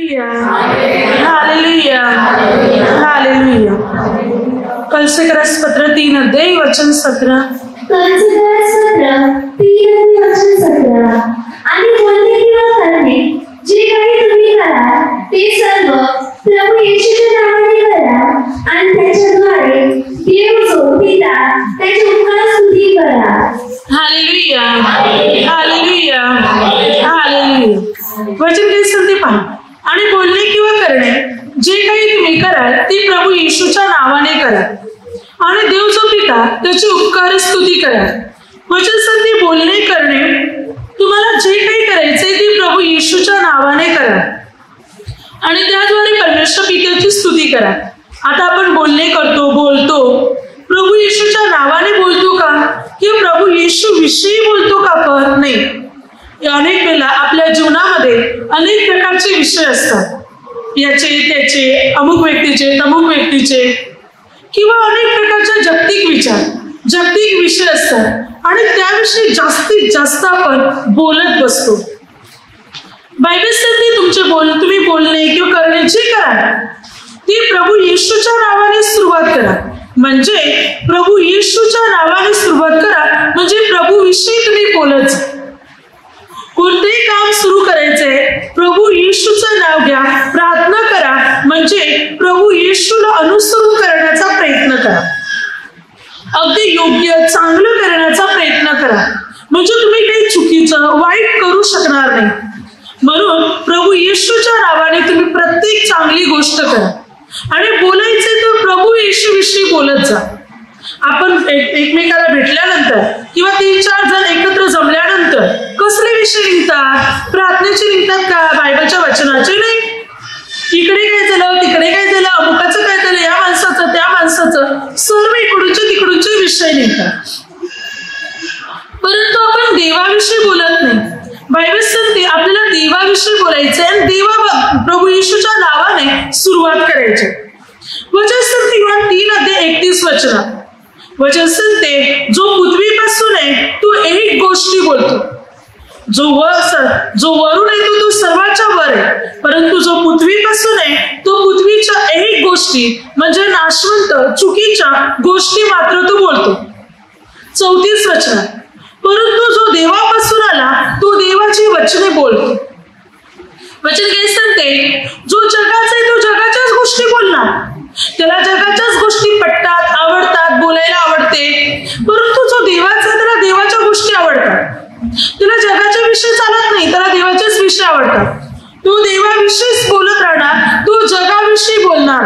Hallelujah, hallelujah, hallelujah. कलसीकरस पत्र 3 अध्याय वचन 17। कलसीकरस पत्र 3 अध्याय वचन 17। आणि बोलणे किंवा करणे जे काही तुम्ही कराल ते सर्व प्रभू येशूच्या नावाने करा आणि त्याच्याद्वारे देव जो पिता त्याची उपकार स्तुती करा। Hallelujah, hallelujah, hallelujah. वचन काय सांगते पहा, आणि बोलणे किंवा करणे जे काही तुम्ही कराल ते प्रभू येशूच्या नावाने करा आणि देव जो पिता त्याची उपकार स्तुती करा। वचन सांगते बोलणे करणे, तुम्हाला जे काही करायचंय ते प्रभू येशूच्या नावाने करा आणि त्याद्वारे परमेश्वर पित्याची स्तुती करा। आता आपण बोलणे बोलतो प्रभू येशूच्या नावाने बोलतो का, किंवा प्रभू येशू विषयी बोलतो का? पण नाही, अनेक वेळा आपल्या जीवनामध्ये अनेक प्रकारचे विषय असतात, याचे त्याचे, अमुक व्यक्तीचे तमुक व्यक्तीचे, किंवा अनेक प्रकारचे जागतिक विषय असतात आणि त्याविषयी जास्तीत जास्त आपण बोलत बसतो। बायबल सांगते तुम्ही बोलणे किंवा करणे जे करा ते प्रभू येशूच्या नावाने सुरुवात करा। म्हणजे प्रभू येशूच्या नावाने सुरुवात करा, म्हणजे प्रभू विषयी तुम्ही बोलत जा। कोणतेही काम सुरू करायचंय, प्रभू येशूचं नाव घ्या, प्रार्थना करा, म्हणजे प्रभू येशूला अनुसरून करण्याचा प्रयत्न करा, अगदी योग्य चांगलं करण्याचा प्रयत्न करा, म्हणजे तुम्ही काही चुकीचं वाईट करू शकणार नाही। म्हणून प्रभू येशूच्या नावाने तुम्ही प्रत्येक चांगली गोष्ट करा आणि बोलायचे तर प्रभू येशू विषयी बोलत जा। आपण एकमेकाला भेटल्यानंतर किंवा 3-4 जण एकत्र जमल्यानंतर कसले विषय निघतात? प्रार्थनेचे निघतात का? बायबलच्या वचनाचे नाही। इकडे काय झालं, तिकडे काय झालं, अमुकाचं काय झालं, या माणसाचं त्या माणसाचं, सर्व इकडूनचे तिकडूनचे विषय निघतात, परंतु आपण देवाविषयी बोलत नाही। बायबल सांगते आपल्याला देवाविषयी बोलायचंय आणि प्रभू येशूच्या नावाने सुरुवात करायची। वचन सांगते योहान 3 अध्याय 31 वचनात, वचन सांगते जो पृथ्वीपासून आहे तो एक गोष्टी बोलतो, जो वरून येतो तो सर्वांच्या वर आहे, परंतु जो पृथ्वीपासून आहे तो पृथ्वीच्या एक गोष्टी म्हणजे नाशवंत चुकीच्या गोष्टी मात्र तो बोलतो। 34 वचनात, परंतु जो देवापासून आला तो देवाची वचने बोलतो। वचन काय सांगते, जो जगाचा आहे तो जगाच्याच गोष्टी बोलणार, त्याला जगाच्याच गोष्टी पटतात, आवडतात, बोलायला आवडते, परंतु जो देवाचा त्याला देवाच्या गोष्टी आवडतात, त्याला जगाच्या विषयी चालत नाही, त्याला देवाचेच विषय आवडतात, तो देवाविषयीच बोलत राहणार, तो जगाविषयी बोलणार।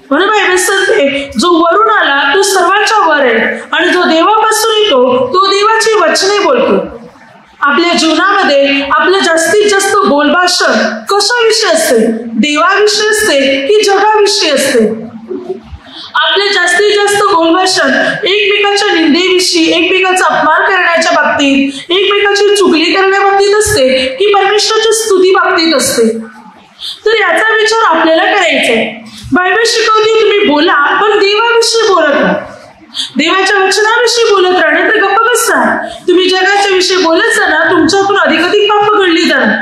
म्हणून बायबल सांगते जो वरून आला तो सर्वांच्या वर आहे आणि जो देवापासून येतो तो देवाची वचने बोलतो। आपल्या जीवनामध्ये आपलं जास्तीत जास्त बोलभाषण कशाविषयी असते? देवाविषयी असते की जगाविषयी असते? आपले जास्तीत जास्त बोलभाषण एकमेकाच्या निंदेविषयी, एकमेकाचा अपमान करण्याच्या बाबतीत, एकमेकाची चुगली करण्याच्या बाबतीत असते की परमेश्वराच्या स्तुती बाबतीत असते? तर याचा विचार आपल्याला करायचा आहे। बायबल शिकवते तुम्ही बोला, पण देवाविषयी बोलत राहा, देवाच्या वचनाविषयी बोलत राहा, नाही तर गप्प बसा। तुम्ही जगाच्या विषयी बोलत जाणार, तुमच्यातून अधिकाधिक पाप घडली जाणार,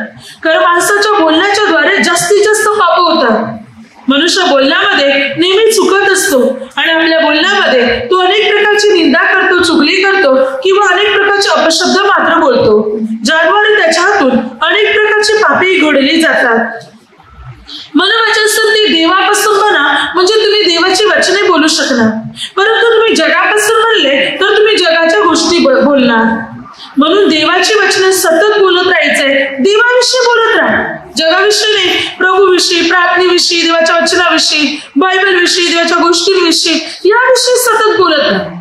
कारण माणसाच्या बोलण्याच्या द्वारे जास्तीत जास्त पाप होतात। मनुष्य बोलण्यामध्ये नेहमी चुकत असतो आणि आपल्या बोलण्यामध्ये तो अनेक प्रकारची निंदा करतो, चुगली करतो किंवा अनेक प्रकारचे अपशब्द मात्र बोलतो, ज्याद्वारे त्याच्या हातून अनेक प्रकारची पापी घडली जातात। म्हणून वचन सांगते देवापासून म्हणा, म्हणजे तुम्ही देवाची वचने बोलू शकणार, परंतु तुम्ही जगापासून म्हणले तर तुम्ही जगाच्या गोष्टी बोलणार। म्हणून देवाची वचने सतत बोलत राहायचंय, देवाविषयी बोलत राहा, जगाविषयी नाही, प्रभूविषयी, प्रार्थनेविषयी, देवाच्या वचनाविषयी, बायबल विषयी, देवाच्या गोष्टींविषयी, याविषयी सतत बोलत राहा,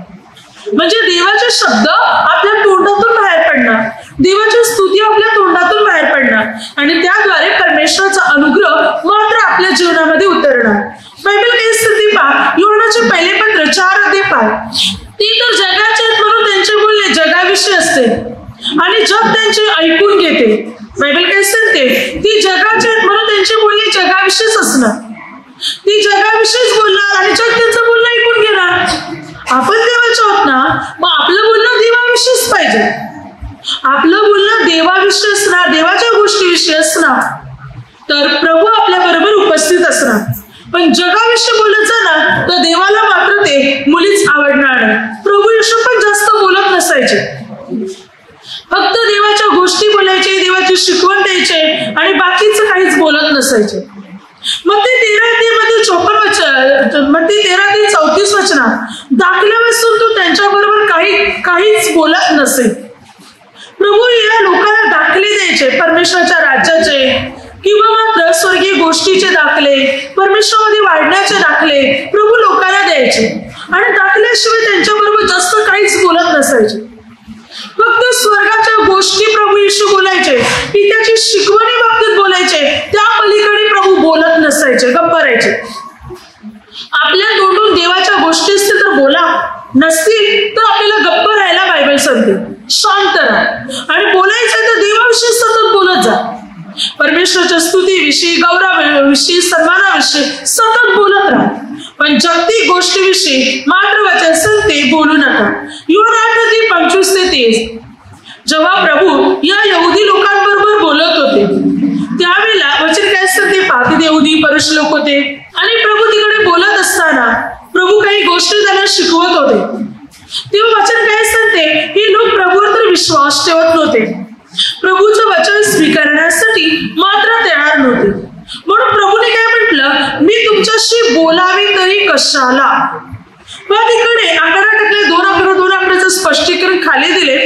म्हणजे देवाचे शब्द आपल्या तोंडातून बाहेर पडणार, देवाची स्तुती आपल्या तोंडातून बाहेर पडणार आणि त्याद्वारे परमेश्वराचा अनुग्रह मात्र आपल्या जीवनामध्ये उतरणार। बायबल काय सांगते पहा, योहानाचे पहिले पत्र 4 अध्याय 5, ती तर जगाचे आहेत म्हणून त्यांचे बोलणे जगाविषयी असते आणि जग त्यांचे ऐकून घेते। बायबल काय सांगते, ती जगाचे आहेत म्हणून त्यांचे बोलणे जगाविषयीच असणार, ती जगाविषयीच बोलणार आणि जग त्यांचं बोलणं ऐकून घेणार। आपण देवाचे आहोत ना, मग आपलं बोलणं देवाविषयीच पाहिजे, आपलं बोलणं देवाविषयी असणार, देवाच्या गोष्टीविषयी असणार, तर प्रभू नसायचे. मत्ती 13:34 वचनात दाखल्यापासून तू त्यांच्याबरोबर काहीच बोलत नसे. प्रभू या लोकांना दाखले द्यायचे, परमेश्वराच्या राज्याचे किंवा मात्र स्वर्गीय गोष्टीचे दाखले, परमेश्वरामध्ये वाढण्याचे दाखले प्रभू लोकांना द्यायचे आणि दाखल्याशिवाय त्यांच्याबरोबर जास्त काहीच बोलत नसायचे. फक्त स्वर्गाच्या गोष्टी प्रभू येशू बोलायचे, पित्याची शिकवणी बाबतीत बोलायचे, त्या पलीकडे प्रभू बोलत नसायचे, गप्प राहायचे. आपल्या तोंडून देवाच्या गोष्टी असतील तर बोला, नसतील तर आपल्याला गप्प राहायला बायबल सांगते. शांत राहा आणि बोलायचं तर देवाविषयी सतत बोलत जा. परमेश्वराच्या स्तुतीविषयी, गौरवाविषयी, सन्मानाविषयी सतत बोलत राहा, पण जागतिक गोष्टीविषयी मात्र वचन सांगते बोलू नका. योहान 8:25-30 जेव्हा प्रभू या यहुदी लोकांबरोबर बोलत होते त्यावेळेला वचन काय सांगते पहा. तिथे यहुदी परुष लोक होते आणि प्रभू तिकडे बोलत असताना प्रभू काही गोष्टी त्यांना शिकवत होते. तेव्हा वचन काय सांगते, हे लोक प्रभूवर तर विश्वास ठेवत नव्हते, प्रभूचं वचन स्वीकारण्यासाठी मात्र तयार नव्हते. म्हणून प्रभूने काय म्हटलं, मी तुमच्याशी बोलावे तरी कशाला. तिकडे आकडा टाकले, 2 आकड्याचं स्पष्टीकरण खाली दिले,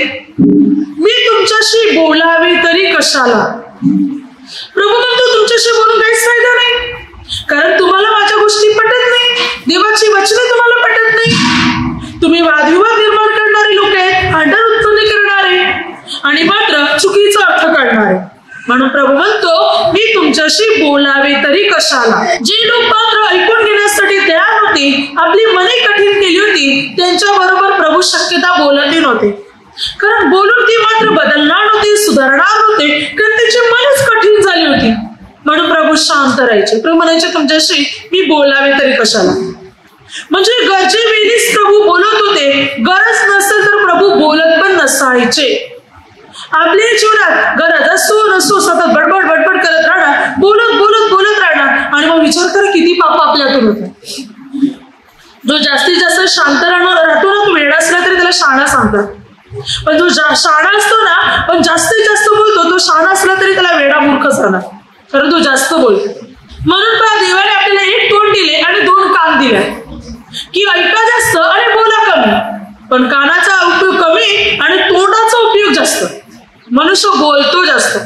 मी तुमच्याशी बोलावे तरी कशाला. प्रभू म्हणतो तुमच्याशी बोलून काहीच फायदा नाही, कारण तुम्हाला माझ्या गोष्टी पटत नाही, देवाची वचने तुम्हाला पटत नाही. तुम्ही वादविवाद निर्माण करणारे लोक आहेत, भांडण उत्पन्न करणारे आणि मात्र चुकीचा अर्थ काढणारे. म्हणून प्रभू म्हणतो मी तुमच्याशी बोलावे तरी कशाला. जे लोक मात्र ऐकून घेण्यासाठी तयार होते, आपली मने कठीण केली होती, त्यांच्या बरोबर प्रभू शक्यता बोलतही नव्हते, कारण बोलून ती मात्र बदलणार नव्हती, सुधारणार नव्हते, कारण त्यांची मनच कठीण झाली होती. म्हणून प्रभू शांत राहायचे. प्रभू म्हणायचे तुमच्याशी मी बोलावे तरी कशाला. म्हणजे गरजेवेळीच प्रभू बोलत होते, गरज नसेल तर प्रभू बोलत पण नसायचे. आपल्या जीवनात गरज असो नसो सतत बडबड करत राहणार, बोलत राहणार आणि मग विचार करा किती पाप आपल्यातून होतं. जो जास्तीत जास्त शांत राहतो ना, तो वेडा असला तरी त्याला शाणा सांगतात, पण जो शाणा असतो ना पण जास्तीत जास्त बोलतो, तो शाणा असला तरी त्याला वेडा मूर्ख सांगणार, कारण तो जास्त बोलतो. म्हणून देवाने आपल्याला एक तोंड दिले आणि 2 कान दिले की ऐका जास्त आणि बोला कमी, पण कानाचा उपयोग कमी आणि तोंडाचा उपयोग जास्त. मनुष्य बोलतो जास्त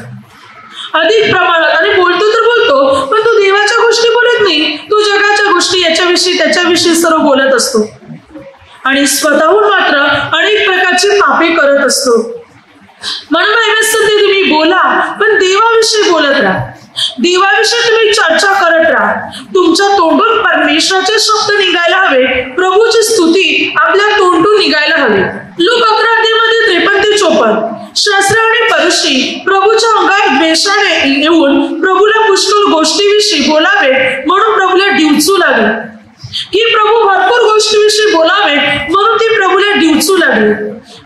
अधिक प्रमाणात आणि बोलतो तर बोलतो, पण तो देवाच्या गोष्टी बोलत नाही, तो जगाच्या गोष्टी याच्याविषयी त्याच्याविषयी सर्व बोलत असतो आणि स्वतःहून मात्र अनेक प्रकारची पापे करत असतो. म्हणून तुम्ही बोला, पण देवाविषयी बोलत राहा, देवाविषयी तुम्ही चर्चा करत राहा. तुमच्या तोंडून परमेश्वराचे शब्द निघायला हवे, प्रभूची स्तुती आपल्या तोंडून निघायला हवी. लूक 11:53-54 शास्त्री आणि परुषी प्रभूच्या अंगात द्वेषाने येऊन प्रभूला पुष्कळ गोष्टीविषयी बोलावे म्हणून प्रभूला डिवचू लागले. की प्रभू भरपूर गोष्टीविषयी बोलावे म्हणून ती प्रभूला डिवचू लागली,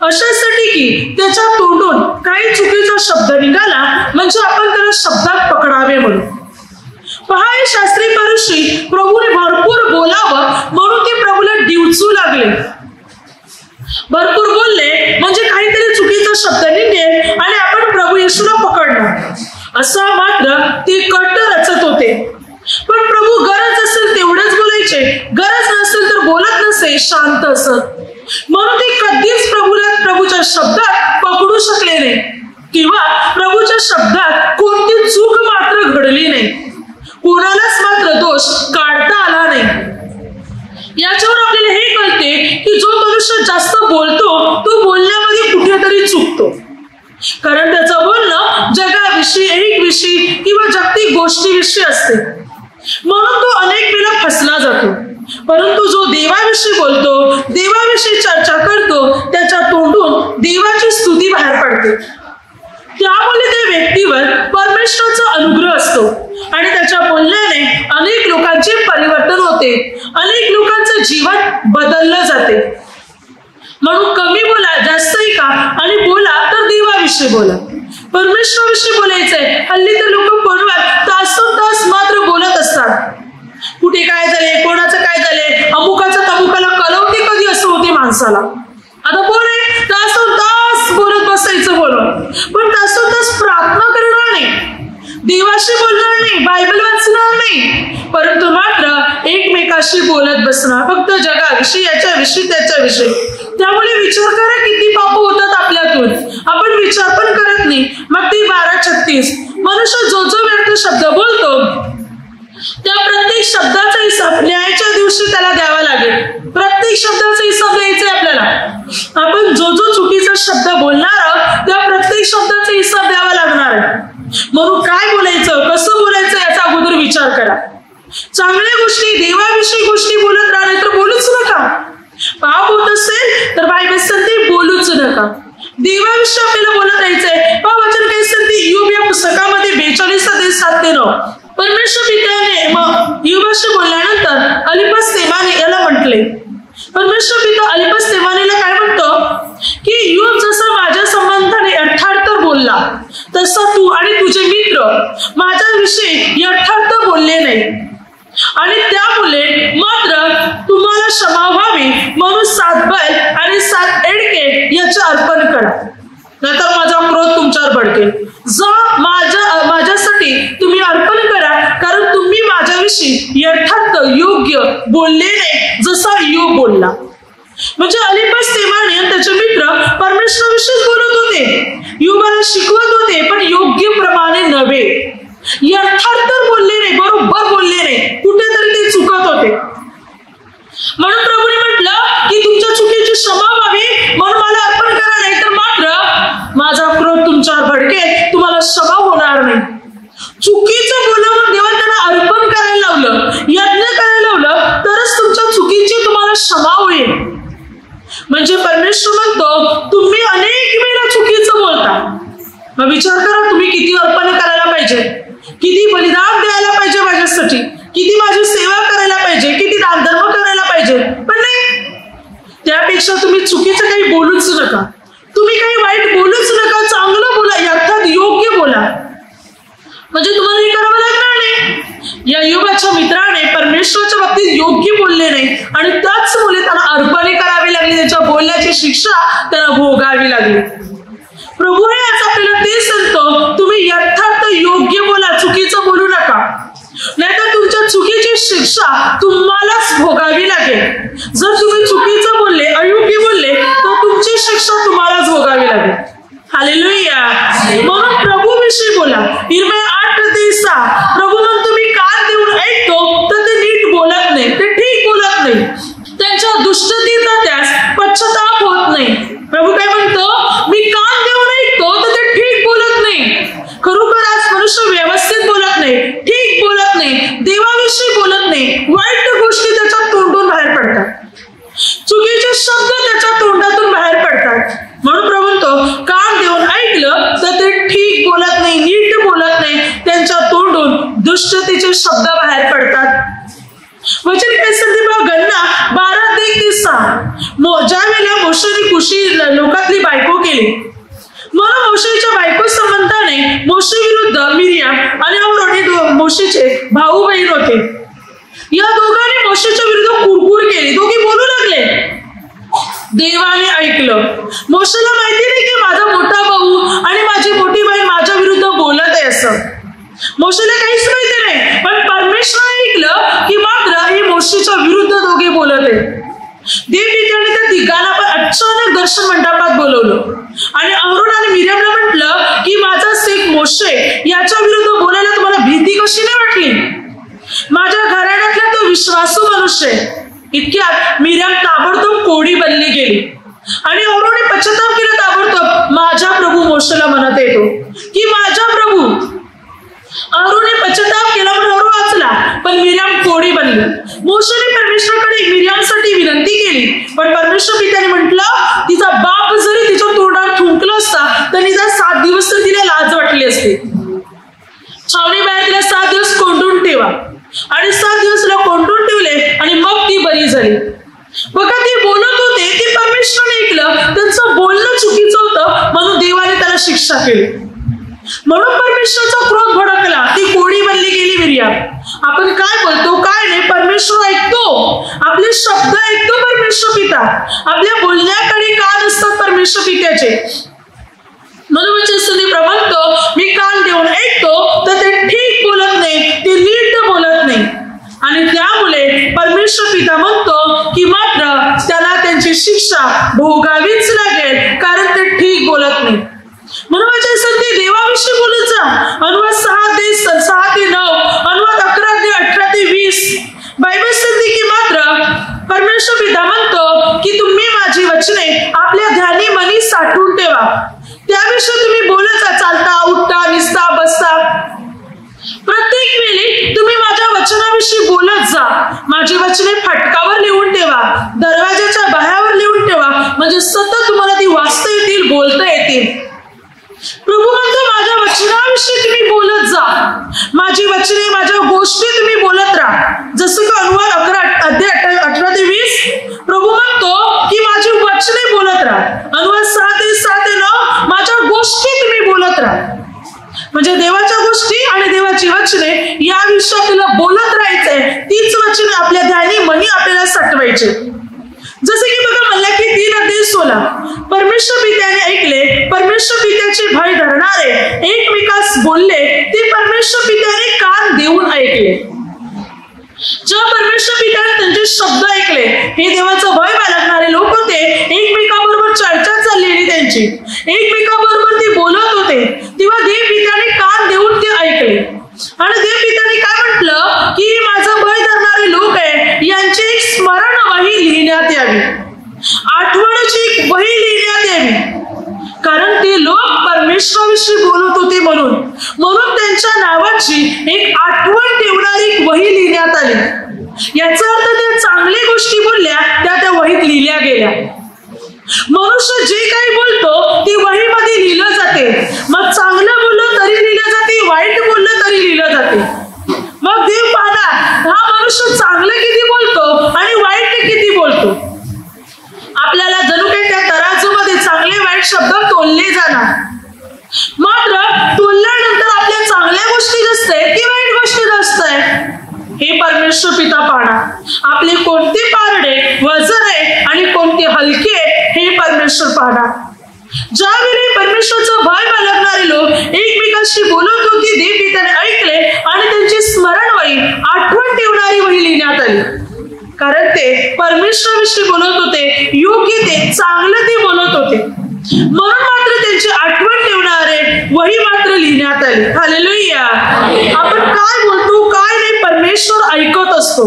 अशासाठी की त्याच्या तोंडून काही चुकीचा शब्द निघाला, म्हणजे आपण त्याला शब्दात पकडावे म्हणून. पहा, हे शास्त्री परुषी प्रभूने भरपूर बोलावं म्हणून ते प्रभूला डिवचू लागले. भरपूर बोलले म्हणजे काहीतरी चुकीचा शब्द निघेल आणि आपण प्रभू येशूला पकडणार, असा मात्र ते कट रचत होते. पण प्रभू गरज असेल तेवढेच बोलायचे, गरज नसेल तर बोलत नसे, शांत असत. म्हणून ते कधीच प्रभूच्या शब्दात पकडू शकले नाही किंवा प्रभूच्या शब्दात कोणती चूक मात्र घडली नाही, कोणालाच मात्र दोष काढता आला नाही. याच्यावर आपल्याला हे कळते की जो मनुष्य जास्त बोलतो तो बोलण्यामध्ये कुठेतरी चुकतो, कारण त्याचं बोलणं जगाविषयी, ऐहिकविषयी किंवा जागतिक गोष्टीविषयी असते, म्हणून तो अनेक वेळा फसला जातो. परंतु जो देवाविषयी बोलतो, देवाविषयी चर्चा करतो, त्याच्या तोंडून देवाची स्तुती बाहेर पडते. त्यामुळे त्या व्यक्तीवर परमेश्वराचा अनुग्रह असतो आणि त्याच्या बोलण्याने अनेक लोकांचे परिवर्तन होते, अनेक लोकांचं जीवन बदललं जाते. म्हणून कमी बोला, जास्त ऐका आणि बोला तर देवाविषयी बोला, परमेश्वराविषयी बोलायचंय. हल्ली तर लोक फोनवर तास मात्र बोलत असतात. कुठे काय झाले, कोणाचं काय झाले, अमुकाचं तमुकाला कळवते कधी असं होते माणसाला. आता बोले तास बोलत बसायचं बोलून, पण तास प्रार्थना करणार नाही, देवाशी बोलणार नाही, बायबल वाचणार नाही, परंतु मात्र एकमेकाशी बोलत बसणार, फक्त जगाविषयी, याच्याविषयी, त्याच्याविषयी. त्यामुळे विचार करा किती पाप होतात आपल्यातून, आपण विचार पण करत नाही. मग ती 12:36 मनुष्य जो जो व्यर्थ शब्द बोलतो त्या प्रत्येक शब्दाचा हिसाब न्यायाच्या दिवशी त्याला द्यावा लागेल. प्रत्येक शब्दाचा हिसाब द्यायचा आहे आपल्याला. आपण जो जो चुकीचा शब्द बोलणार आहोत त्या प्रत्येक शब्दाचा हिसाब द्यावा लागणार आहे. म्हणून काय बोलायचं, कसं बोलायचं याचा अगोदर विचार करा. चांगल्या गोष्टी, देवाविषयी गोष्टी बोलत राहा, तर बोलूच नका. पाप होत असेल तर बायबल सांगते बोलूच नका. देवाविषयी आपल्याला बोलत राहायचंय. वचन काय सांगते इयोब या पुस्तकामध्ये 42:7-9 परमेश्वर पित्याने इयोबाशी बोलल्यानंतर अलिपस तेमाने याला म्हटले. परमेश्वर पिता अलिपस तेमानेला काय म्हणतो की इयोब जसा माझ्या संबंधाने अर्थार्थ बोलला तसा तू आणि तुझे मित्र माझ्याविषयी अर्थार्थ बोलले नाही, आणि त्यामुळे मात्र तुम्हाला क्षमा व्हावी म्हणून 7 बैल आणि 7 एडके याचे अर्पण करा, नाहीतर माझा क्रोध तुमच्यावर भडकेल. माझ्यासाठी तुम्ही अर्पण करा, कारण तुम्ही माझ्याविषयी यथार्थ योग्य बोलले नाही जसा इयोब बोलला. म्हणजे अलिपस तेमाने आणि त्याचे मित्र परमेश्वराविषयीच बोलत होते, इयोबाला शिकवत होते, पण योग्य प्रमाणे नव्हे. यथार्थ बोलले नाही, बरोबर बोलले नाही, कुठेतरी ते चुकत होते. म्हणून प्रभूने म्हटलं की तुमच्या चुकीची क्षमा व्हावी म्हणून मला अर्पण करा, नाही तर मात्र माझा क्रोध तुमच्यावर भडकेल, तुम्हाला क्षमा होणार नाही. चुकीचं बोलवून देवाने त्यांना अर्पण करायला लावलं, यज्ञ करायला लावलं, तरच तुमच्या चुकीची तुम्हाला क्षमा होईल. म्हणजे परमेश्वर म्हणतो तुम्ही अनेक वेळा चुकीचं बोलता. मग विचार करा तुम्ही किती अर्पण करायला पाहिजे, किती बलिदान द्यायला पाहिजे माझ्यासाठी, किती माझी सेवा करायला पाहिजे, किती दानधर्म करायला पाहिजे, पण नाही. त्यापेक्षा तुम्ही चुकीचं काही बोलूच नका, तुम्ही काही वाईट बोलूच नका, चांगलं बोला, अर्थात योग्य बोला. म्हणजे तुम्हाला हे करावं लागणार नाही. या इयोबाच्या मित्राने परमेश्वराच्या बाबतीत योग्य बोलले नाही आणि त्याचमुळे त्यांना अर्पणे करावी लागली, त्याच्या बोलण्याची शिक्षा त्यांना भोगावी लागली. प्रभू हे आज आपल्याला ते सांगतो तुम्ही यथार्थ योग्य बोला, चुकीचं बोलू नका, नाहीतर तुमच्या चुकीची शिक्षा तुम्हालाच भोगावी लागेल. जर तुम्ही चुकीचं बोलले, अयोग्य बोलले, तर तुमची शिक्षा तुम्हालाच भोगावी लागेल. हालेलुया. म्हणून प्रभू विषयी बोला. इर्मिया 8:6 प्रभू म्हणतो मी कान देऊन ऐकतो तर ते नीट बोलत नाही, ते ठीक बोलत नाही, त्यांच्या दुष्टतेचा त्यास पश्चाताप होत नाही. प्रभू काय म्हणतो मी कान देऊन ऐकतो तर ते ठीक बोलत नाही. खरोखर आज मनुष्य व्यवस्थित बोलत नाही, ठीक बोलत नाही, देवाविषयी बोलत नाही, वाईट गोष्टी त्याच्या तोंडून बाहेर पडतात, चुकीचे शब्द त्याच्या तोंडातून बाहेर पडतात. म्हणून प्रभू म्हणतो कान देऊन ऐकलं तर ते ठीक बोलत नाही, नीट बोलत नाही, त्यांच्या तोंडून दुष्टतेचे शब्द बाहेर पडतात. वचन काय सांगते बघा, गणना 12:31 ज्या वेळेला मोशेने कुशी लोकातली बायको केली, म्हणून मोशेच्या बायको संबंधाने मोशे विरुद्ध मिरियाम आणि अहरोन मोशेचे भाऊ बहीण होते. या दोघांनी मोशेच्या विरुद्ध कुरकुर केली, दोघी बोलू लागले. देवाने ऐकलं. मोशेला माहिती नाही की माझा मोठा भाऊ आणि माझी मोठी बहीण माझ्या विरुद्ध बोलत आहे असं. मोशेला काहीच माहिती नाही, पण परमेश्वराने ऐकलं की मात्र ही मोशेच्या विरुद्ध दोघे बोलत आहे. देवदूताने त्या तिघांना पण अचानक दर्शन मंडपात बोलवलं आणि अहरोन आणि मिरियामला म्हटलं की माझा सेवक मोशे याच्या विरुद्ध बोलायला तुम्हाला भीती कशी नाही वाटली? माझ्या घराण्यातला तो विश्वासू मनुष्य आहे. इतक्यात मिरियाम ताबडतोब कोडी बनली गेली आणि अहरोनने पश्चाताप केला ताबडतोब. माझा प्रभू मोशेला म्हणत येतो की माझा प्रभू. अहरोनने पश्चाताप केला पण अहरोन वाचला, पण मिरियाम कोडी बनली. मोशेने परमेश्वराकडे मिरियामसाठी विनंती केली, पण परमेश्वर पित्याने म्हटलं तिचा बाप जरी तिच्या तोंडावर थुंकलं असता तर तिचा 7 दिवस तर तिला लाज वाटली असते. छावणी बाहेर तिला 7 दिवस कोंडून ठेवा आणि 7 दिवस तिला कोंडून ठेवले आणि मग ती बरी झाली. बघा ते बोलत होते, ते परमेश्वराने ऐकलं, त्यांचं बोलणं चुकीचं होतं म्हणून देवाने त्याला शिक्षा केली. म्हणून परमेश्वराचा क्रोध भडकला, ती कोडी बनली गेली मिरियाम. आपण काय बोलतो काय नाही परमेश्वर ऐकतो, आपले शब्द ऐकतो परमेश्वर पिता, आपल्या बोलण्याकडे कान असतात परमेश्वर पित्याचे. मनोवचन संधी म्हणतो, मी कान देऊन ऐकतो, तर ते ठीक बोलत नाही, ते नीट बोलत नाही. आणि त्यामुळे परमेश्वर पिता म्हणतो की मात्र त्याला त्यांची शिक्षा भोगावीच लागेल, कारण ते ठीक बोलत नाही. मनोवचन संधी देवाविषयी बोलत जा. अनुवाद 6 ते 9, अनुवाद 11 ते 18 ते 20. बायबल संधी की मात्र परमेश्वर पिता म्हणतो की तुम्ही माझी वचने आपल्या ध्यानी मनी साठवून ठेवा. त्याविषयी तुम्ही बोलत जा, चालता, उठता, निसता, बसता. प्रत्येक वेळी तुम्ही माझ्या वचनाविषयी बोलत जा. माझी वचने फाटकावर लिहून ठेवा, दरवाजाच्या बाहेर लिहून ठेवा, म्हणजे सतत तुम्हाला ती वाचता येतील, बोलता येतील. प्रभू म्हणतो माझ्या वचनाविषयी तुम्ही बोलत जा. माझी वचने, माझ्या गोष्टी तुम्ही बोलत राहा. जसं की अनुवाद 18 ते 20 प्रभू म्हणतो की माझी वचने बोलत राहा. अनुवाद 6 ते 9 माझ्या गोष्टी तुम्ही बोलत राहा. म्हणजे देवाच्या गोष्टी आणि देवाची वचने या विषयात तिला बोलत राहायचंय. तीच वचने आपल्या ध्यानी मनी आपल्याला साठवायचे. जसे की बघा मलाकी 3:16 परमेश्वर पित्याने ऐकले, परमेश्वर पित्याचे भय धरणारे एकमेकास बोलले, ते परमेश्वर पित्याने कान देऊन ऐकले. जेव्हा परमेश्वर पित्याने त्यांचे शब्द ऐकले, हे देवाचं भय बाळगणारे लोक होते, एकमेकाबरोबर चर्चा चाललेली त्यांची, एकमेकाबरोबर ते बोलत होते, तेव्हा देव पित्याने कान देऊन ते ऐकले. आणि देव पित्याने काय म्हटलं की माझं भय धरणारे लोक आहे, यांची एक स्मरण वही लिहिण्यात यावी, आठवणीची एक वही लिहिण्यात यावी. कारण ते लोक परमेश्वराविषयी बोलत होते, म्हणून त्यांच्या नावाची एक आठवण ठेवणारी एक वही लिहिण्यात आली. याचा अर्थ त्या चांगल्या गोष्टी बोलल्या त्या वहीत लिहिल्या गेल्या. मनुष्य जे काही बोलतो ते वहीमध्ये लिहिलं जाते. मग चांगलं बोललं तरी लिहिलं जाते, वाईट बोललं तरी लिहिलं जाते. मग देव पाहणार हा मनुष्य चांगलं किती बोलतो आणि वाईट किती बोलतो. आपल्याला जणू काही त्या तराजूमध्ये चांगले वाईट शब्द तोलले जाणार. मात्र तोलल्यानंतर आपल्या चांगल्या गोष्टी जास्त आहे की वाईट गोष्टी जास्त आहे हे परमेश्वर पिता पाहणार. आपले कोणते पारडे वजन आहे आणि कोणते हलके हे परमेश्वर पाहणार. ज्यावेळी परमेश्वरचं भय बाळगणारे लोक एकमेकांशी बोलत होते, देव पित्याने ऐकले आणि त्यांची स्मरणवही, आठवण ठेवणारी वही लिहिण्यात आली. कारण ते परमेश्वराविषयी बोलत होते, योग्य ते चांगलं ते बोलत होते, म्हणून मात्र त्यांची आठवण ठेवणारे वही मात्र लिहिण्यात आली. हालेलुया. आपण काय बोलतो काय नाही परमेश्वर ऐकत असतो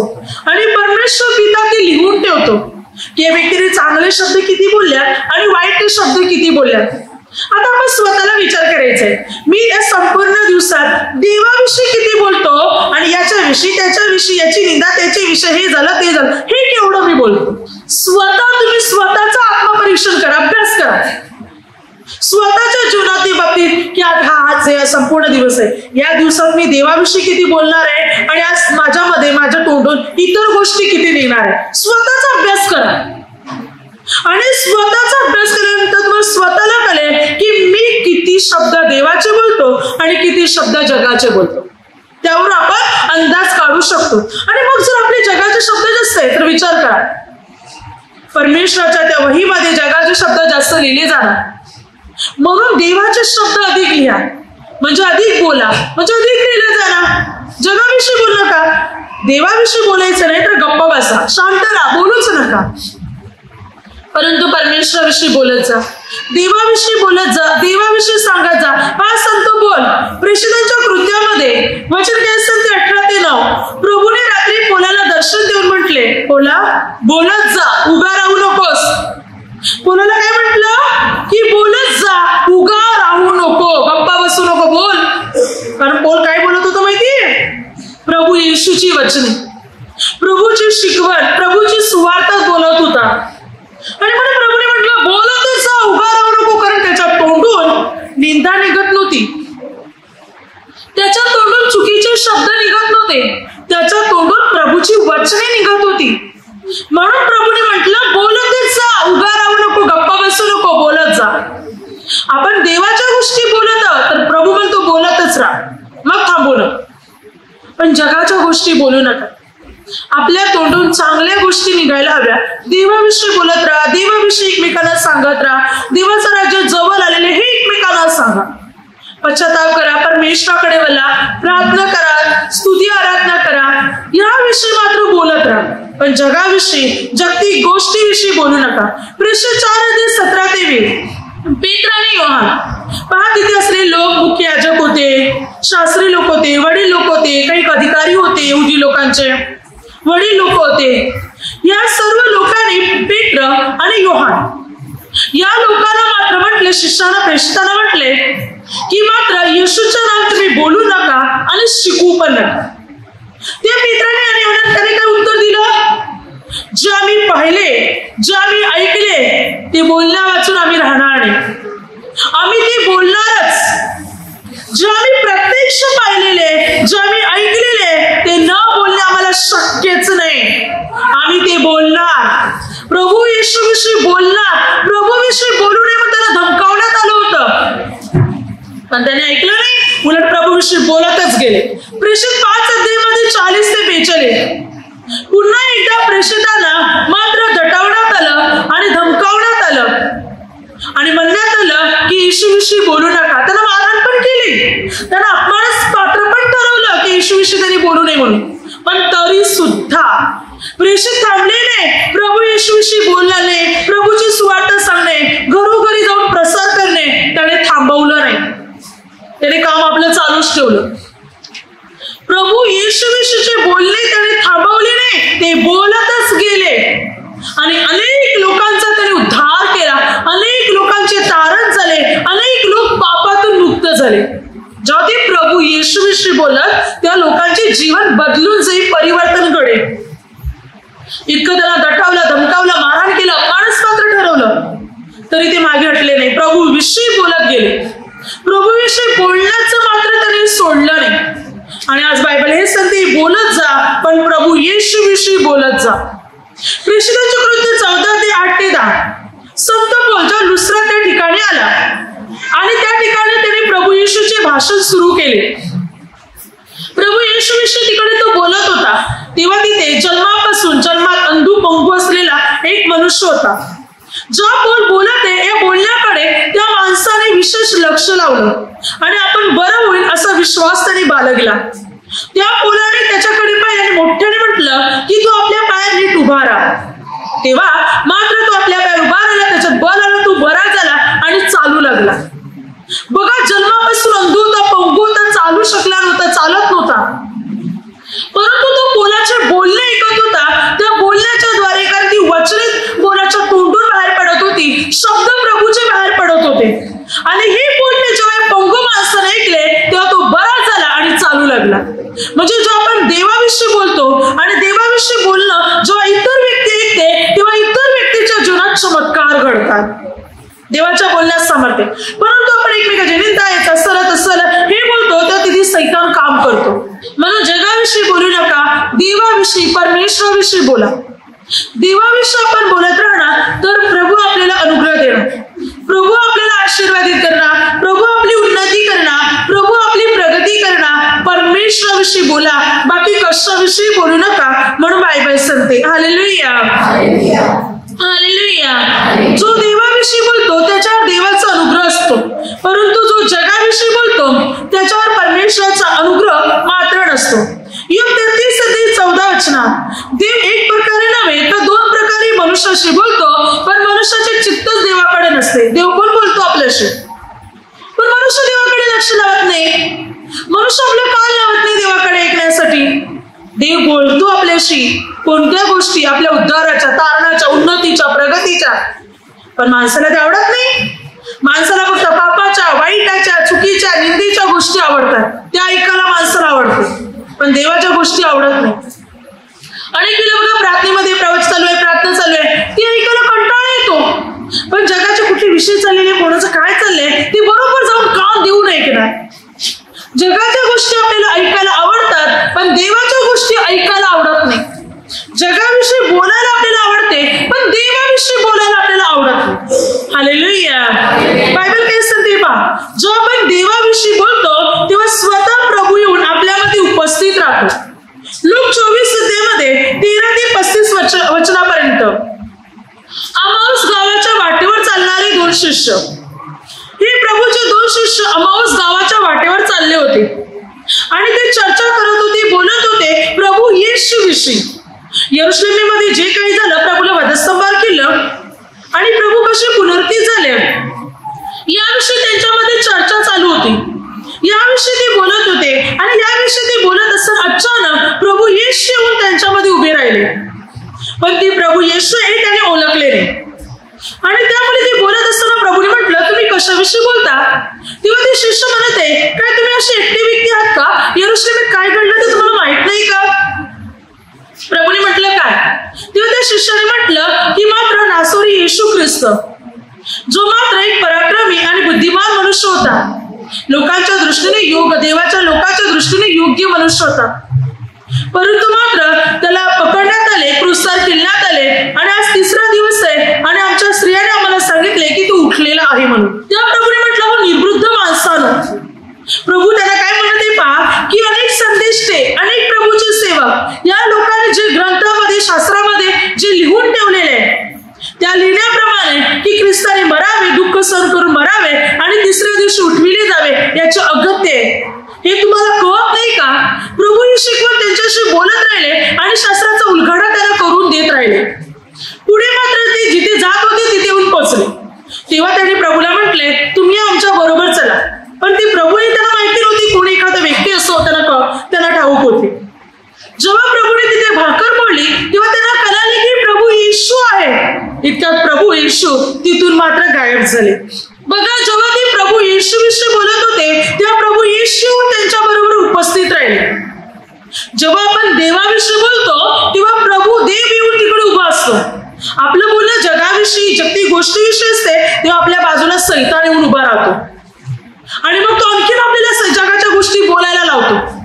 आणि परमेश्वर पिता ते लिहून ठेवतो की या व्यक्तीने चांगले शब्द किती बोलल्या आणि वाईट शब्द किती बोलल्या. आता आपण स्वतःला विचार करायचा आहे, मी या संपूर्ण दिवसात देवाविषयी किती बोलतो आणि याच्याविषयी त्याच्याविषयी, याची निंदा त्याच्या विषयी, हे झालं ते झालं, हे केवढं मी बोलतो. तुम्ही स्वतःचं आत्मपरीक्षण करा, अभ्यास करा स्वतःच्या जीवनातील बाबतीत की आज हे संपूर्ण दिवस आहे, या दिवसात मी देवाविषयी किती बोलणार आहे आणि आज माझ्या तोंडून इतर गोष्टी किती निघणार आहे. स्वतःचा अभ्यास करा आणि स्वतःचा अभ्यास केल्यानंतर तुम्हाला स्वतःला कळेल की मी किती शब्द देवाचे बोलतो आणि किती शब्द जगाचे बोलतो. त्यावर आपण अंदाज काढू शकतो. आणि मग जर आपले जगाचे शब्द जास्त आहे तर विचार करा, परमेश्वराच्या त्या वहीमध्ये जगाचे शब्द जास्त लिहिले जाणार, म्हणून देवाचे शब्द अधिक लिहा, म्हणजे अधिक बोला, म्हणजे अधिक लिहिलं जाणार. जगाविषयी बोलू नका, देवाविषयी बोलायचं नाही तर गप्प बसा, शांत राहा, बोलूच नका. परंतु परमेश्वराविषयी बोलत जा, देवाविषयी बोलत जा, देवाविषयी सांगत जा. हा संत बोल प्रेषितांच्या कृत्यामध्ये वचन काय सांगते 18 ते 9 प्रभूने रात्री पोलाला दर्शन देऊन म्हटले, पोला बोलत जा, उभा राहू नकोस. पोलाला काय म्हटलं की बोलत जा, उगा राहू नको, गप्पा बसू नको, बोल. कारण पोल काय बोलत होता माहितीये? प्रभू येशूची वचने, प्रभूची शिकवण, प्रभूची सुवार्थ बोलत होता. आणि मला प्रभूने म्हटलं बोलतच जा, उभा राहू नको, कारण त्याच्या तोंडून निंदा निघत नव्हती, त्याच्या तोंडून चुकीचे शब्द निघत नव्हते, त्याच्या तोंडून प्रभूची वचने निघत होती. म्हणून प्रभूने म्हटलं बोलतच जा, उभा राहू नको, गप्पा बसू नको, बोलत जा. आपण देवाच्या गोष्टी बोलत आहोत तर प्रभू म्हणतो बोलतच राहा, मग थांबू नका. पण जगाच्या गोष्टी बोलू नका. आपल्या तोंडून चांगल्या गोष्टी निघायला हव्या. देवाविषयी बोलत राहा, देवाविषयी एकमेकांना सांगत राहा. देवाचं राज्य जवळ आलेले हे एकमेकांना एकमेकांना सांगा. पश्चाताप करा, परमेश्वराकडे वळा, प्रार्थना करा, स्तुती आराधना करा. याविषयी मात्र बोलत राहा, पण जगाविषयी, जागतिक गोष्टीविषयी बोलू नका. प्रेषित 4:17-20. पेत्र आणि योहान, पहा तिथे असलेले लोक मुख्य याजक होते, शास्त्री लोक होते, वडील लोक होते, काही अधिकारी होते, यहुदी लोकांचे वडील लोक होते. या सर्व लोकांनी पेत्र आणि योहान या लोकांना मात्र म्हटले, शिष्याला प्रेषितांना म्हटले की मात्र येशूचं नाव तुम्ही बोलू नका आणि शिकवू पण नका. त्या पेत्राने आणि योहानाने काय उत्तर दिलं? जे आम्ही पाहिले, जे आम्ही ऐकले ते बोलण्या वाचून आम्ही राहणार नाही. आम्ही ते बोलणारच. जे आम्ही प्रत्यक्ष पाहिलेले, जे आम्ही ऐकलेले ते न बोलणे आम्हाला शक्यच नाही. आम्ही ते बोलणार, प्रभू येशूविषयी बोलणार. प्रभूविषयी बोलू नये म्हणून त्याला धमकावण्यात आलं होतं, पण त्याने ऐकलं नाही, उलट प्रभूविषयी बोलतच गेले. प्रेषित 5:40 ते 42. पुन्हा एकदा प्रेषितांना मात्र दटावण्यात आलं आणि धमकावण्यात आलं आणि म्हणण्यात आलं की येशूविषयी बोलू नका. त्यांना मारहाण पण केली, त्यांना अपमानास पात्र पण ठरवलं की येशूविषयी त्यांनी बोलू नये म्हणून. पण तरी सुद्धा प्रेषित थांबले नाही, प्रभू येशूविषयी बोलले, प्रभूची सुवार्थ सांगणे, घरोघरी जाऊन प्रसार करणे त्याने थांबवलं नाही. त्याने काम आपलं चालूच ठेवलं. प्रभू येशूविषयीचे बोलणे त्याने थांबवले नाही, ते बोलतच गेले आणि अनेक लोकांचा त्याने उद्धार केला. अनेक लोकांचे तारण झाले, अनेक लोक पापातून मुक्त झाले. जेव्हा ते प्रभू येशूविषयी बोलत, त्या लोकांचे जीवन बदलून जाईल, परिवर्तन घडेल. इतकं त्याला दटावलं, धमकावलं, मारहाण केलं, अपमानास पात्र ठरवलं, तरी ते मागे हटले नाही. प्रभू विषयी बोलत गेले. प्रभूविषयी बोलण्याचं मात्र त्याने सोडलं नाही. आणि आज बायबल हे सांगते, बोलत जा, पण प्रभू येशूविषयी बोलत जा. प्रेषितांची कृत्य 14:8-10. संत पौल जेव्हा लुस्त्रा त्या ठिकाणी आला आणि त्या ठिकाणी त्याने प्रभू येशूचे भाषण सुरू केले. प्रभू येशूविषयी तिकडे तो बोलत होता, तेव्हा तिथे जन्मात अंधू पंगू असलेला एक मनुष्य होता. जेव्हा पौल बोलत आहे, या बोलण्याकडे त्या माणसाने विशेष लक्ष लावलं आणि आपण बरं होईल असा विश्वास त्याने बाळगला. त्या पौलाने त्याच्याकडे पाहिल्याने मोठ्याने म्हटलं की तू आपल्या पायावर नीट उभा राहा. तेव्हा मात्र तो आपल्या पायावर उभा राहिला, त्याच्यात बल आला, तो बरा झाला आणि चालू लागला. बघा, जन्मापासून अंधू होता, पंगू होता, चालू शकला नव्हता, चालत नव्हता, परंतु तो पौलाचे बोलणे ऐकत होता. त्या बोलण्याच्या द्वारे, कारण ती वचने पौलाच्या तोंडून बाहेर पडत होती, शब्द प्रभूचे बाहेर पडत होते आणि हे बोलणे जेव्हा पंगू माणसाने ऐकले तेव्हा तो बरा झाला आणि चालू लागला. म्हणजे जेव्हा आपण देवाविषयी बोलतो आणि देवाविषयी बोलणं जेव्हा इतर व्यक्ती ऐकते तेव्हा इतर व्यक्तीच्या जीवनात चमत्कार घडतात. देवाच्या बोलण्यात सामर्थ्य. परंतु आपण एकमेकांची निंदा तसं हे बोलतो तर तिथे सैतान काम करतो. म्हणून जगाविषयी बोलू नका, देवाविषयी, परमेश्वराविषयी बोला. देवाविषयी आपण बोलत राहणार तर प्रभू आपल्याला अनुग्रह देणार, प्रभू आपल्याला आशीर्वादित करणार, प्रभू आपली उन्नती करणार, प्रभू आपली प्रगती करणार. परमेश्वराविषयी बोला, बाकी कशाविषयी बोलू नका, म्हणून बायबल सांगते. Hallelujah, hallelujah. जो देवाविषयी बोलतो त्याच्यावर देवाचा अनुग्रह असतो, परंतु जो जगाविषयी बोलतो त्याच्यावर परमेश्वराचा अनुग्रह मात्र नसतो. योग 33:14. देव एक प्रकारे नव्हे तर दोन प्रकारे मनुष्याशी बोलतो, पण मनुष्याचे चित्तच देवाकडे नसते. देव कोण बोलतो आपल्याशी, पण मनुष्य देवाकडे लक्ष लावत नाही. मनुष्य आपले कान लावत नाही देवाकडे ऐकण्यासाठी. देव बोलतो आपल्याशी कोणत्या गोष्टी, आपल्या उद्धाराच्या, तारणाच्या, उन्नतीच्या, प्रगतीच्या, पण माणसाला ते आवडत नाही. माणसाला फक्त पापाच्या, वाईटाच्या, चुकीच्या, निंदीच्या गोष्टी आवडतात, त्या ऐकायला माणसाला आवडते, पण देवाच्या गोष्टी आवडत नाही. अनेक वेळा बघा, प्रार्थनेमध्ये प्रवचन चालू आहे, प्रार्थना चालू आहे, ती ऐकायला कंटाळा येतो, पण जगाचे कुठले विषय चाललेले, कोणाचं काय चाललंय ते बरोबर जाऊन कान देऊन ऐकणार. जगाच्या गोष्टी आपल्याला ऐकायला आवडतात, पण देवाच्या गोष्टी ऐकायला आवडत नाही. जगाविषयी बोलायला आपल्याला आवडते, पण देवाविषयी बोलायला आपल्याला आवडत नाही. हालेलुया. बायबल काय सांगते पहा, जेव्हा आपण देवाविषयी बोलतो तेव्हा स्वतः प्रभू येऊन आपल्यामध्ये उपस्थित राहतो. लूक 24:13 ते 35 वचनापर्यंत. आमाउस गावाच्या वाटेवर चालणारे दोन शिष्य. हे प्रभूचे 2 शिष्य अमाउस गावाच्या वाटेवर चालले होते आणि ते चर्चा करत होते, बोलत होते प्रभू येशू विषयी. यरुशलेमेमध्ये जे काही झालं, प्रभूला वधस्तंभावर केलं आणि प्रभू कसे पुनरुत्थित झाले याविषयी त्यांच्यामध्ये चर्चा चालू होती. याविषयी ते बोलत होते आणि याविषयी ते बोलत असताना अचानक प्रभू येशू येऊन त्यांच्यामध्ये उभे राहिले. पण ते प्रभू येशू हे त्याने ओळखले नाही आणि त्यामुळे ते बोलत असताना प्रभूने म्हटलं, तुम्ही कशाविषयी बोलता? तेव्हा ते शिष्य म्हणत आहे, काय तुम्ही अशी एकटी व्यक्ती आहात का? यरुशलेमेत काय घडलं ते तुम्हाला माहित नाही का? प्रभूने म्हटलं काय? तेव्हा त्या शिष्याने म्हटलं की मात्र नासोरी येशू ख्रिस्त, जो मात्र एक पराक्रमी आणि बुद्धिमान मनुष्य होता, लोकांच्या दृष्टीने देवाच्या लोकांच्या दृष्टीने योग्य मनुष्य होता, परंतु मात्र त्याला पकडण्यात आले, क्रूसावर केलण्यात आले आणि आज 3रा दिवस आहे आणि आमच्या स्त्रियाने आम्हाला सांगितले की तो उठलेला आहे म्हणून. तेव्हा प्रभूने म्हटलं, हो निर्बुद्ध माणसानं. प्रभू त्याला काय म्हणत आहे पहा, की अनेक संदेष्टे, अनेक प्रभूचे सेवक या लोकांनी जे ग्रंथामध्ये शास्त्रामध्ये जे लिहून ठेवलेले आहे त्या लिहिण्याप्रमाणे की ख्रिस्ताने मरावे, दुःख सहन करून मरावे आणि 3ऱ्या दिवशी उठविले जावे याचे अगत्य आहे, हे तुम्हाला कळत नाही का? प्रभू ही शिकवण त्यांच्याशी बोलत राहिले आणि शास्त्राचा उलगडा त्याला करून देत राहिले. पुढे मात्र ते जिथे जात होते तिथे येऊन पोहोचले. तेव्हा त्यांनी प्रभूला म्हटले, तुम्ही आमच्या बरोबर चला. पण ती प्रभूही त्यांना माहिती नव्हती, कोणी एखादा व्यक्ती असो त्यांना ठाऊक होते. जेव्हा प्रभूने तिथे भाकर मोडली तेव्हा त्यांना कळाले की प्रभू येशू आहे. इतक्यात प्रभू येशू तिथून मात्र गायब झाले. बघा, जेव्हा ते प्रभू येशू विषयी बोलत होते तेव्हा प्रभू येशू त्यांच्या बरोबर उपस्थित राहिले. जेव्हा आपण देवाविषयी बोलतो तेव्हा प्रभू देव येऊन तिकडे उभा असतो. आपलं बोलणं जगाविषयी, जगती गोष्टीविषयी असते तेव्हा आपल्या बाजूला सैतान येऊन उभा राहतो आणि मग तो आणखीन आपल्याला जगाच्या गोष्टी बोलायला लावतो.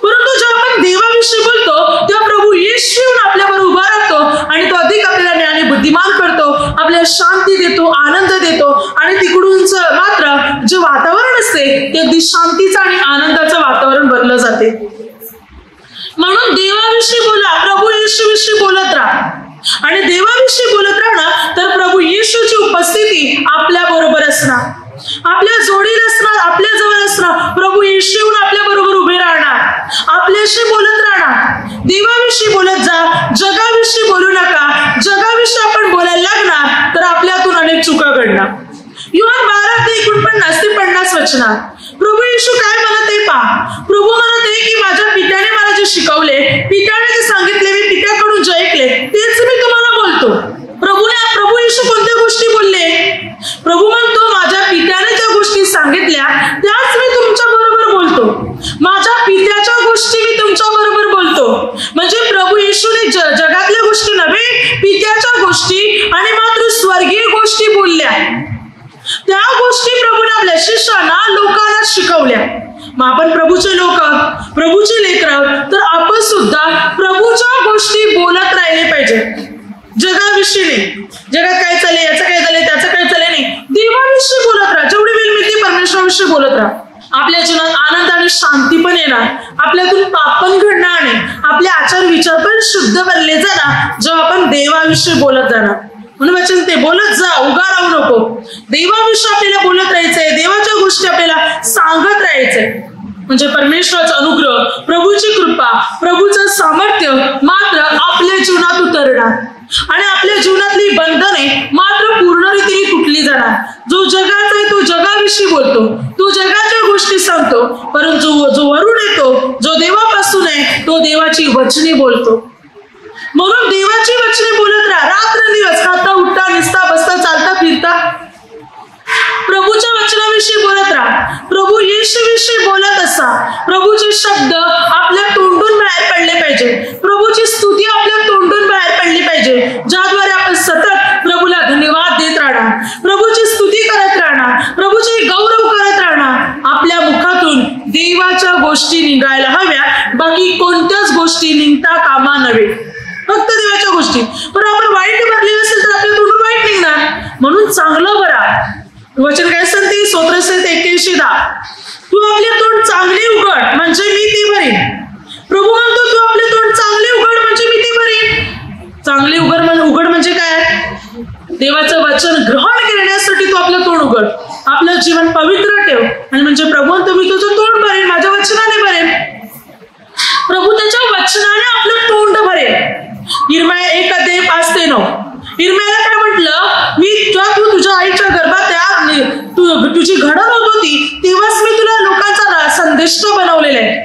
परंतु जेव्हा आपण देवाविषयी बोलतो तेव्हा प्रभू येशू येऊन आपल्याबरोबर उभा राहतो आणि तो अधिक आपल्याला ज्ञानी बुद्धिमान करतो, आपल्याला शांती देतो, आनंद देतो आणि तिकडूनच मात्र जे वातावरण असते ते अगदी शांतीचं आणि आनंदाचं वातावरण बनलं जाते. म्हणून देवाविषयी बोला, प्रभू येशू विषयी बोलत राहा आणि देवाविषयी बोलत राहणार तर प्रभू येशूची उपस्थिती आपल्या बरोबर असणार, आपल्या जोडीला असणार, आपल्या जवळ असणार. प्रभू येशू येऊन आपल्या बरोबर उभे राहणार, आपल्याशी बोलत राहणार. देवाविषयी बोलत जा, जगाविषयी बोलू नका. जगाविषयी आपण बोलायला लागणार तर आपल्यातून अनेक चुका घडणार. योहान 12:49 ते 50 वचनात प्रभू येशू काय म्हणत आहे पहा. प्रभू म्हणत आहे की माझ्या पित्याने मला जे शिकवले, पित्याने जे सांगितले, मी पित्याकडून जे ऐकले तेच मी तुम्हाला बोलतो. प्रभू येशू कोणत्या गोष्टी बोलले? प्रभू म्हणतो माझ्या पित्याने ज्या गोष्टी सांगितल्या त्याच मी तुमच्या बरोबर बोलतो. माझ्या पित्याच्या गोष्टी मी तुमच्या बरोबर बोलतो. म्हणजे प्रभू येशूने जगातल्या गोष्टी नव्हे, पित्याच्या गोष्टी आणि मात्र स्वर्गीय गोष्टी बोलल्या. त्या गोष्टी प्रभूने आपल्या शिष्यांना, लोकांना शिकवल्या. मग आपण प्रभूचे लोक, प्रभूचे लेकरं, तर आपण सुद्धा प्रभूच्या गोष्टी बोलत राहिले पाहिजे. जगाविषयी नाही, जगात काय चालले, याचं काय चाललंय, त्याचं काय चाललंय नाही, देवाविषयी बोलत राहा. जेवढी वेळ मिळते परमेश्वराविषयी बोलत राहा. आपल्या जीवनात आनंद आणि शांती पण येणार, आपल्यातून पाप पण घडणार नाही, आपले आचार विचार पण शुद्ध बनले जाणार जेव्हा आपण देवाविषयी बोलत जाणार. म्हणून वचन ते बोलत जा, उगा राहू नको. देवाविषयी आपल्याला बोलत राहायचंय, देवाच्या गोष्टी आपल्याला सांगत राहायचंय. म्हणजे परमेश्वराचा अनुग्रह, प्रभूची कृपा, प्रभूचं सामर्थ्य मात्र आपल्या जीवनात उतरणार आणि आपल्या जीवनातली बंधने मात्र पूर्ण रीतीने तुटली जाणार. जो जगाचा आहे तो जगाविषयी बोलतो, तो जगाच्या गोष्टी सांगतो, परंतु जो वरून येतो, जो देवापासून आहे, तो देवाची वचने बोलतो. म्हणून देवाची वचने बोलत राहा. रात्रंदिवस खाता, उठता, निसता, बसता, चालता, फिरता प्रभूच्या वचनाविषयी बोलत राहा. प्रभू येशूविषयी बोलत असा. प्रभूचे शब्द आपल्या तोंडून बाहेर पडले पाहिजे. प्रभूची स्तुती आपल्या तोंडून बाहेर पडली पाहिजे, ज्याद्वारे आपण सतत प्रभूला धन्यवाद देत राहणार, प्रभूची स्तुती करत राहणार, प्रभूचे गौरव करत राहणार. आपल्या मुखातून देवाच्या गोष्टी निघायला हव्या, बाकी कोणत्याच गोष्टी निघता कामा नव्हे, फक्त देवाच्या गोष्टी. पण आपण वाईट भरली असेल तर आपल्या तोंडून वाईट निघणार. म्हणून चांगलं भरा. वचन काय सांगते? स्तोत्रसंहिता 81:10, तू आपले तोंड चांगले उघड म्हणजे मी ती भरीन. प्रभू म्हणतो तू आपले तोंड चांगले उघड म्हणजे मी ती भरीन. चांगले उघड म्हणजे काय? देवाचं वचन ग्रहण करण्यासाठी तू आपलं तोंड उघड. आपलं जीवन पवित्र ठेव. आणि म्हणजे प्रभू मी तुझं तोंड भरेन, माझ्या वचनाने भरेन. प्रभू त्याच्या वचनाने आपलं तोंड भरेल. यिर्मया 1:5-9. यिर्मयाला काय म्हटलं, मी तू तुझ्या आईच्या गर्भात तुझी घडण होत होती तेव्हाच मी तुला लोकांचा संदेष्ट बनवलेला आहे.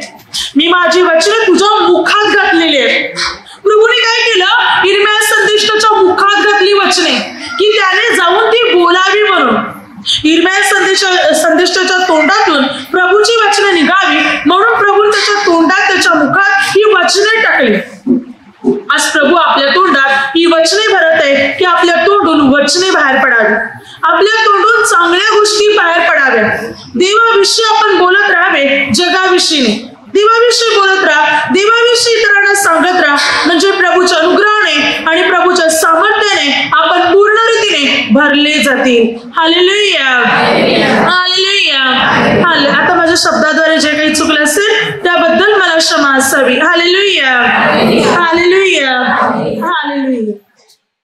मी माझी वचने तुझ्या मुखात घातलेली आहेत. प्रभूने काय केलं, यिर्मया संदेष्टाच्या मुखात घातली वचने की त्याने जाऊन ती बोलावी म्हणून. यिर्मया संदेष्टाच्या तोंडातून प्रभूची वचने निघावी म्हणून प्रभू त्याच्या तोंडात, त्याच्या मुखात ही वचने टाकली. आज प्रभू आपल्या तोंडात ही वचने भरत आहे की आपल्या तोंडून वचने बाहेर पडावी, आपल्या तोंडून चांगल्या गोष्टी बाहेर पडाव्या. देवाविषयी आपण बोलत राहावे, जगाविषयी देवाविषयी बोलत राहा, देवाविषयी इतरांना सांगत राहा. म्हणजे प्रभूच्या अनुग्रहाने आणि प्रभूच्या सामर्थ्याने आपण पूर्ण रीतीने भरले जातील. Hallelujah, hallelujah. आता माझ्या शब्दाद्वारे जे काही चुकलं असेल त्याबद्दल मला क्षमा असावी. Hallelujah, hallelujah, hallelujah.